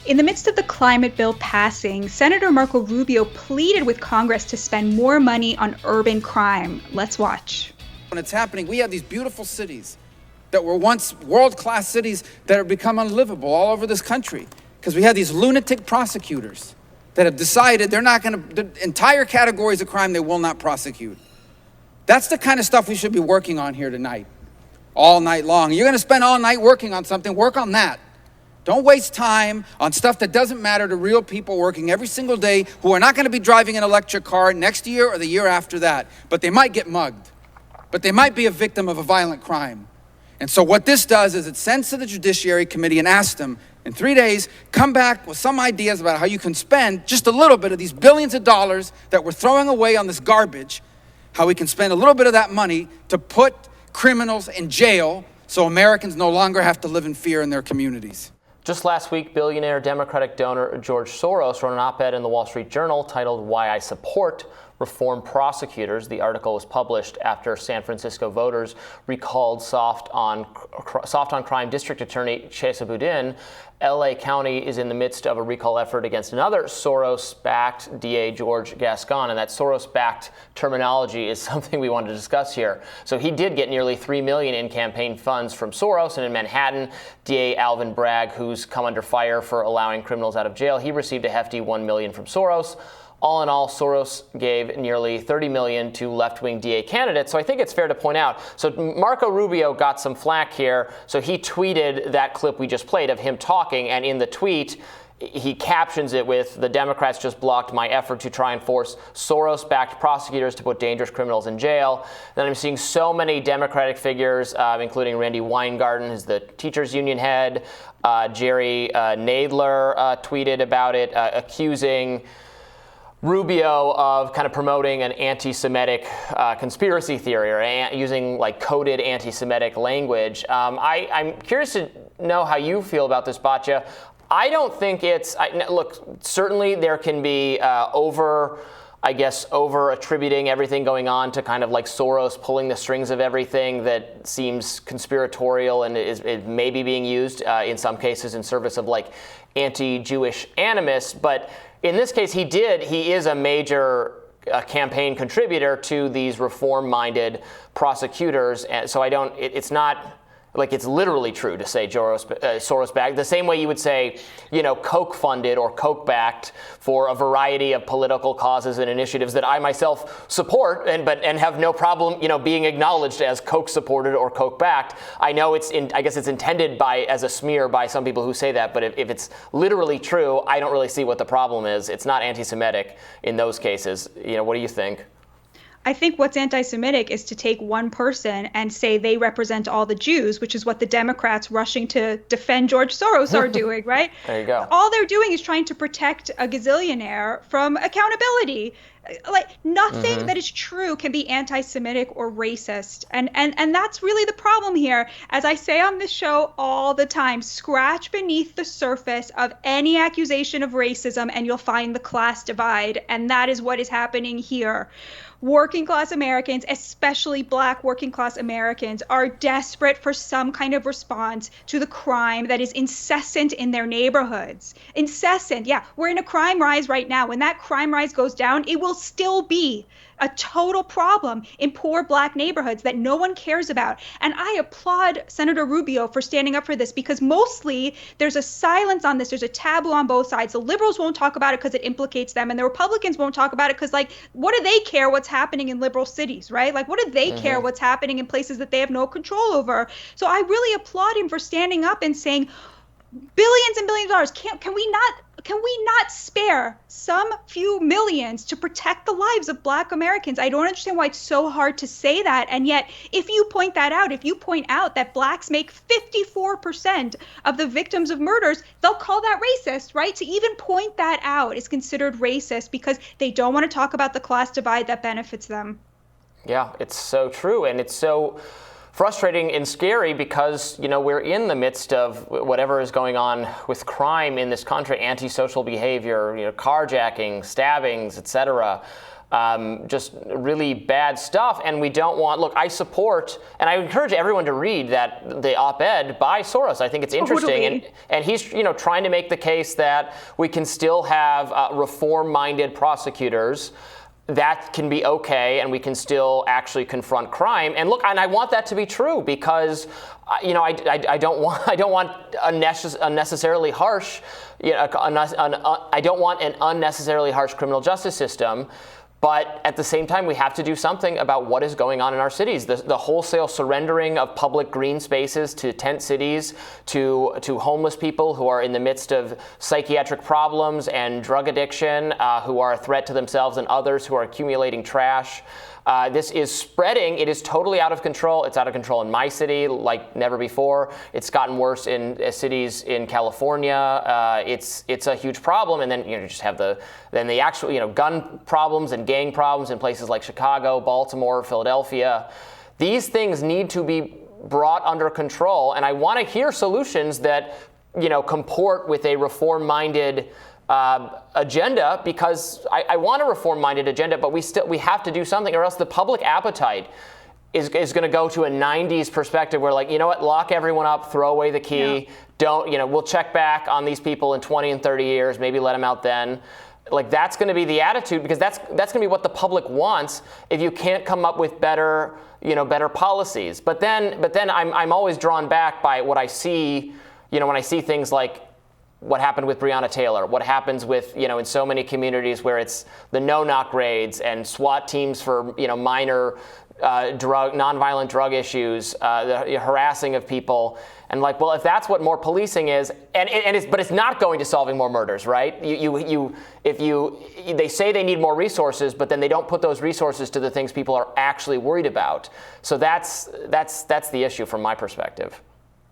In the midst of the climate bill passing, Senator Marco Rubio pleaded with Congress to spend more money on urban crime. Let's watch. When it's happening, we have these beautiful cities that were once world-class cities that have become unlivable all over this country because we have these lunatic prosecutors that have decided they're not going to, the entire categories of crime they will not prosecute. That's the kind of stuff we should be working on here tonight, all night long. You're going to spend all night working on something, work on that. Don't waste time on stuff that doesn't matter to real people working every single day who are not going to be driving an electric car next year or the year after that, but they might get mugged, but they might be a victim of a violent crime. And so what this does is it sends to the Judiciary Committee and asks them, in 3 days, come back with some ideas about how you can spend just a little bit of these billions of dollars that we're throwing away on this garbage, how we can spend a little bit of that money to put criminals in jail so Americans no longer have to live in fear in their communities. Just last week, billionaire Democratic donor George Soros wrote an op-ed in the Wall Street Journal titled "Why I Support Reform Prosecutors." The article was published after San Francisco voters recalled soft on crime district attorney Chesa Boudin. LA County is in the midst of a recall effort against another Soros-backed DA, George Gascon, and that Soros-backed terminology is something we wanted to discuss here. So he did get nearly $3 million in campaign funds from Soros, and in Manhattan, DA Alvin Bragg, who's come under fire for allowing criminals out of jail, he received a hefty $1 million from Soros. All in all, Soros gave nearly $30 million to left-wing DA candidates. So I think it's fair to point out. So Marco Rubio got some flack here. So he tweeted that clip we just played of him talking. And in the tweet, he captions it with, "The Democrats just blocked my effort to try and force Soros-backed prosecutors to put dangerous criminals in jail." Then I'm seeing so many Democratic figures, including Randy Weingarten, who's the teachers union head. Jerry Nadler tweeted about it, accusing Rubio of kind of promoting an anti-Semitic conspiracy theory or using like coded anti-Semitic language. I'm curious to know how you feel about this, Batya. I don't think look, certainly there can be over attributing everything going on to kind of like Soros pulling the strings of everything that seems conspiratorial and is maybe being used in some cases in service of like anti-Jewish animus. But in this case, he is a major campaign contributor to these reform-minded prosecutors. And so it's not like it's literally true to say Soros-backed, the same way you would say, Koch-funded or Koch-backed for a variety of political causes and initiatives that I myself support and have no problem, being acknowledged as Koch-supported or Koch-backed. I know I guess it's intended as a smear by some people who say that, but if it's literally true, I don't really see what the problem is. It's not anti-Semitic in those cases. What do you think? I think what's anti-Semitic is to take one person and say they represent all the Jews, which is what the Democrats rushing to defend George Soros are doing, right? There you go. All they're doing is trying to protect a gazillionaire from accountability. Like nothing that is true can be anti-Semitic or racist. And that's really the problem here. As I say on this show all the time, scratch beneath the surface of any accusation of racism and you'll find the class divide. And that is what is happening here. Working class Americans, especially Black working class Americans, are desperate for some kind of response to the crime that is incessant in their neighborhoods. Incessant. Yeah, we're in a crime rise right now. When that crime rise goes down, it will still be a total problem in poor Black neighborhoods that no one cares about. And I applaud Senator Rubio for standing up for this because mostly there's a silence on this. There's a taboo on both sides. The liberals won't talk about it because it implicates them, and the Republicans won't talk about it because, like, what do they care what's happening in liberal cities, right? Like, what do they care what's happening in places that they have no control over? So I really applaud him for standing up and saying, billions and billions of dollars, can we not spare some few millions to protect the lives of Black Americans? I don't understand why it's so hard to say that. And yet, if you point out that Blacks make 54% of the victims of murders, they'll call that racist, right? To even point that out is considered racist because they don't want to talk about the class divide that benefits them. Yeah, it's so true. And it's so frustrating and scary because, we're in the midst of whatever is going on with crime in this country, antisocial behavior, carjacking, stabbings, etc. just really bad stuff. And we don't want, look, I support, and I encourage everyone to read the op-ed by Soros. I think it's interesting. Totally. And he's trying to make the case that we can still have reform-minded prosecutors. That can be okay, and we can still actually confront crime. And look, and I want that to be true because, I don't want unnecessarily harsh, I don't want an unnecessarily harsh criminal justice system. But at the same time, we have to do something about what is going on in our cities. The wholesale surrendering of public green spaces to tent cities, to homeless people who are in the midst of psychiatric problems and drug addiction, who are a threat to themselves and others, who are accumulating trash. This is spreading. It is totally out of control. It's out of control in my city like never before. It's gotten worse in cities in California. It's a huge problem. And then you just have the actual gun problems and gang problems in places like Chicago, Baltimore, Philadelphia. These things need to be brought under control. And I want to hear solutions that comport with a reform-minded agenda, because I want a reform-minded agenda, but we have to do something, or else the public appetite is going to go to a 90s perspective where, like, lock everyone up, throw away the key, we'll check back on these people in 20 and 30 years, maybe let them out then. Like, that's going to be the attitude, because that's going to be what the public wants if you can't come up with better policies. But then I'm always drawn back by what I see, when I see things like what happened with Breonna Taylor, what happens with, in so many communities where it's the no-knock raids and SWAT teams for, minor nonviolent drug issues, the harassing of people. And if that's what more policing is, but it's not going to solving more murders, right? They say they need more resources, but then they don't put those resources to the things people are actually worried about. So that's the issue from my perspective.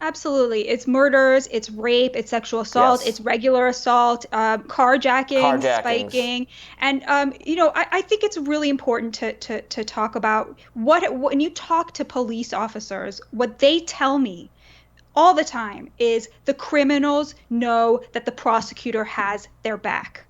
Absolutely. It's murders, it's rape, it's sexual assault, yes. It's regular assault, carjacking, spiking. And, I think it's really important to talk about when you talk to police officers, what they tell me all the time is the criminals know that the prosecutor has their back.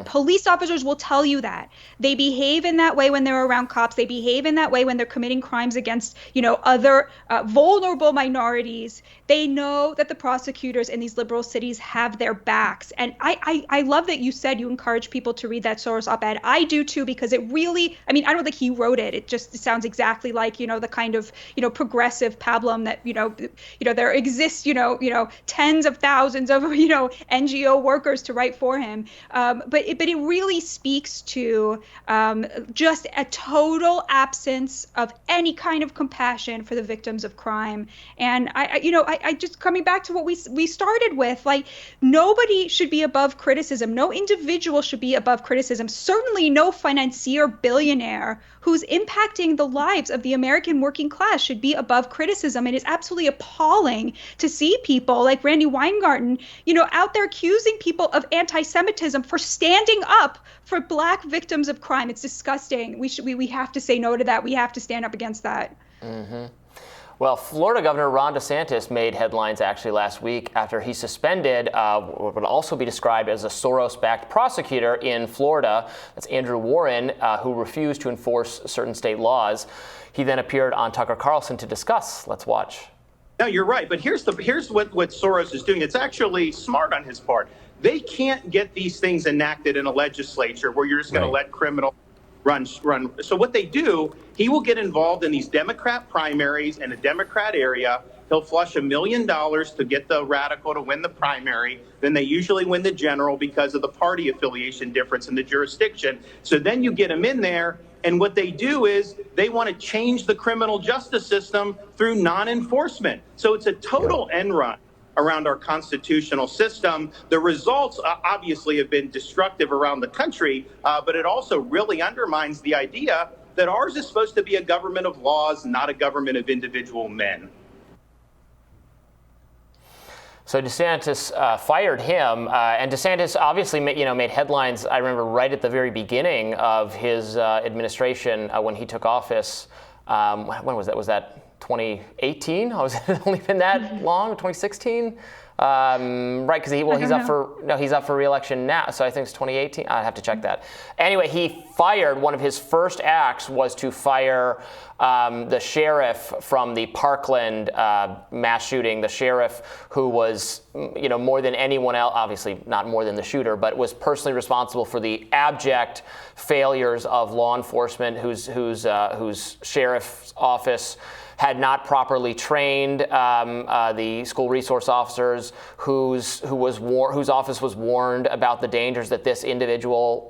Police officers will tell you that. They behave in that way when they're around cops. They behave in that way when they're committing crimes against, other vulnerable minorities. They know that the prosecutors in these liberal cities have their backs. And I love that you said you encourage people to read that Soros op-ed. I do too, because it really, I don't think he wrote it. It just sounds exactly like, the kind of, progressive pablum that, there exists, tens of thousands of, NGO workers to write for him. But it really speaks to just a total absence of any kind of compassion for the victims of crime. And I just coming back to what we started with, like, nobody should be above criticism. No individual should be above criticism. Certainly no financier billionaire who's impacting the lives of the American working class should be above criticism. It is absolutely appalling to see people like Randy Weingarten, out there accusing people of anti-Semitism for standing up for Black victims of crime. It's disgusting. We have to say no to that. We have to stand up against that. Mm-hmm. Well, Florida Governor Ron DeSantis made headlines actually last week after he suspended what would also be described as a Soros-backed prosecutor in Florida. That's Andrew Warren, who refused to enforce certain state laws. He then appeared on Tucker Carlson to discuss. Let's watch. No, you're right. But here's what Soros is doing. It's actually smart on his part. They can't get these things enacted in a legislature where you're just going to let criminals run. So what they do, he will get involved in these Democrat primaries in a Democrat area. He'll flush $1 million to get the radical to win the primary. Then they usually win the general because of the party affiliation difference in the jurisdiction. So then you get him in there. And what they do is they want to change the criminal justice system through non-enforcement. So it's a total end run around our constitutional system. The results obviously have been destructive around the country, but it also really undermines the idea that ours is supposed to be a government of laws, not a government of individual men. So DeSantis fired him, and DeSantis obviously made headlines. I remember right at the very beginning of his administration when he took office. When was that? Was that 2018? Has it only been that long? 2016? Right, because he's up for re-election now. So I think it's 2018. I have to check that. Anyway, he fired. One of his first acts was to fire the sheriff from the Parkland mass shooting. The sheriff who was, more than anyone else, obviously not more than the shooter, but was personally responsible for the abject failures of law enforcement, whose sheriff's office had not properly trained the school resource officers, whose office was warned about the dangers that this individual,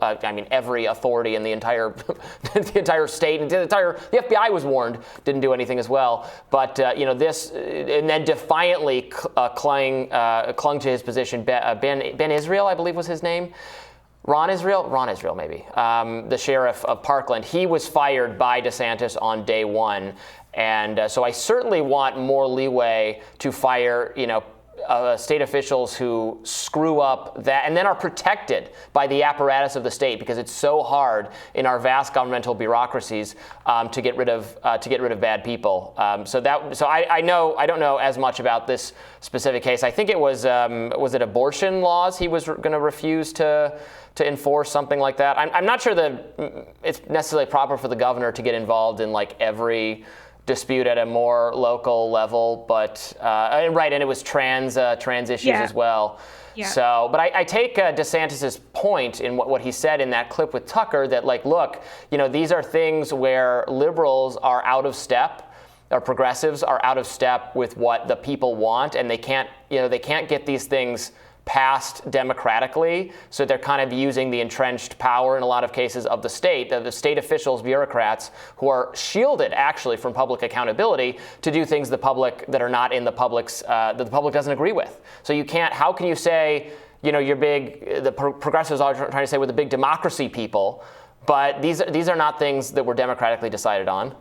every authority in the entire the entire state and the FBI was warned, didn't do anything as well. But this, and then defiantly clung to his position. Ben Israel, I believe was his name. Ron Israel, maybe. The sheriff of Parkland, he was fired by DeSantis on day one. And so I certainly want more leeway to fire, state officials who screw up that and then are protected by the apparatus of the state, because it's so hard in our vast governmental bureaucracies to get rid of bad people. So I don't know as much about this specific case. I think it was it abortion laws he was going to refuse to enforce, something like that. I'm not sure that it's necessarily proper for the governor to get involved in every dispute at a more local level, but and it was trans issues as well. Yeah. So, but I take DeSantis's point in what he said in that clip with Tucker, that look, these are things where liberals are out of step, or progressives are out of step with what the people want, and they can't get these things passed democratically, so they're kind of using the entrenched power in a lot of cases of the state officials, bureaucrats, who are shielded actually from public accountability to do things that are not in the public's that the public doesn't agree with. So you can't. How can you say you're big? The progressives are trying to say we're the big democracy people, but these are not things that were democratically decided on.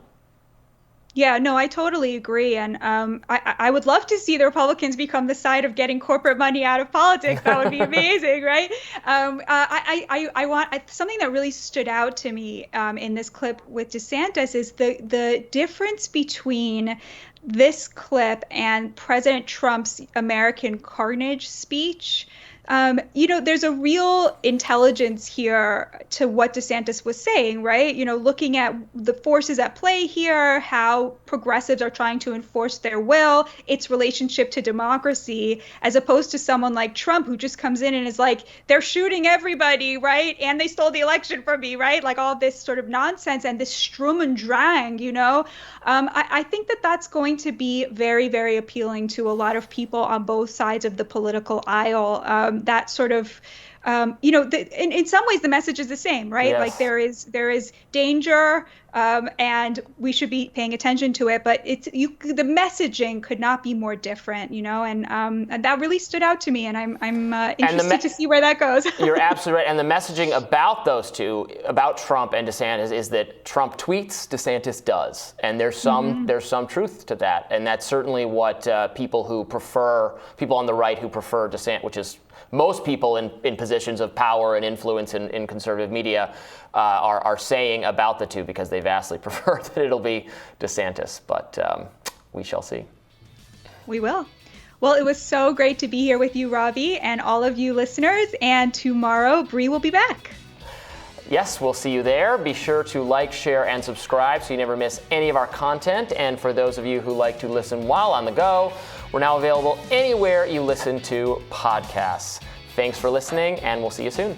Yeah, no, I totally agree. And I would love to see the Republicans become the side of getting corporate money out of politics. That would be amazing, right? I want something that really stood out to me in this clip with DeSantis is the difference between this clip and President Trump's American Carnage speech. There's a real intelligence here to what DeSantis was saying, right? Looking at the forces at play here, how progressives are trying to enforce their will, its relationship to democracy, as opposed to someone like Trump, who just comes in and is like, they're shooting everybody, right? And they stole the election from me, right? All this sort of nonsense and this Sturm und Drang, I think that that's going to be very, very appealing to a lot of people on both sides of the political aisle. That sort of, in some ways the message is the same, right? Yes. There is danger, and we should be paying attention to it. But the messaging could not be more different, and that really stood out to me. And I'm interested to see where that goes. You're absolutely right. And the messaging about those two, about Trump and DeSantis, is that Trump tweets, DeSantis does, and there's some truth to that. And that's certainly what people on the right who prefer DeSantis, which is most people in positions of power and influence in conservative media, are saying about the two, because they vastly prefer that it'll be DeSantis. But we shall see. We will. Well, it was so great to be here with you, Robby, and all of you listeners. And tomorrow, Bree will be back. Yes, we'll see you there. Be sure to like, share, and subscribe so you never miss any of our content. And for those of you who like to listen while on the go, we're now available anywhere you listen to podcasts. Thanks for listening, and we'll see you soon.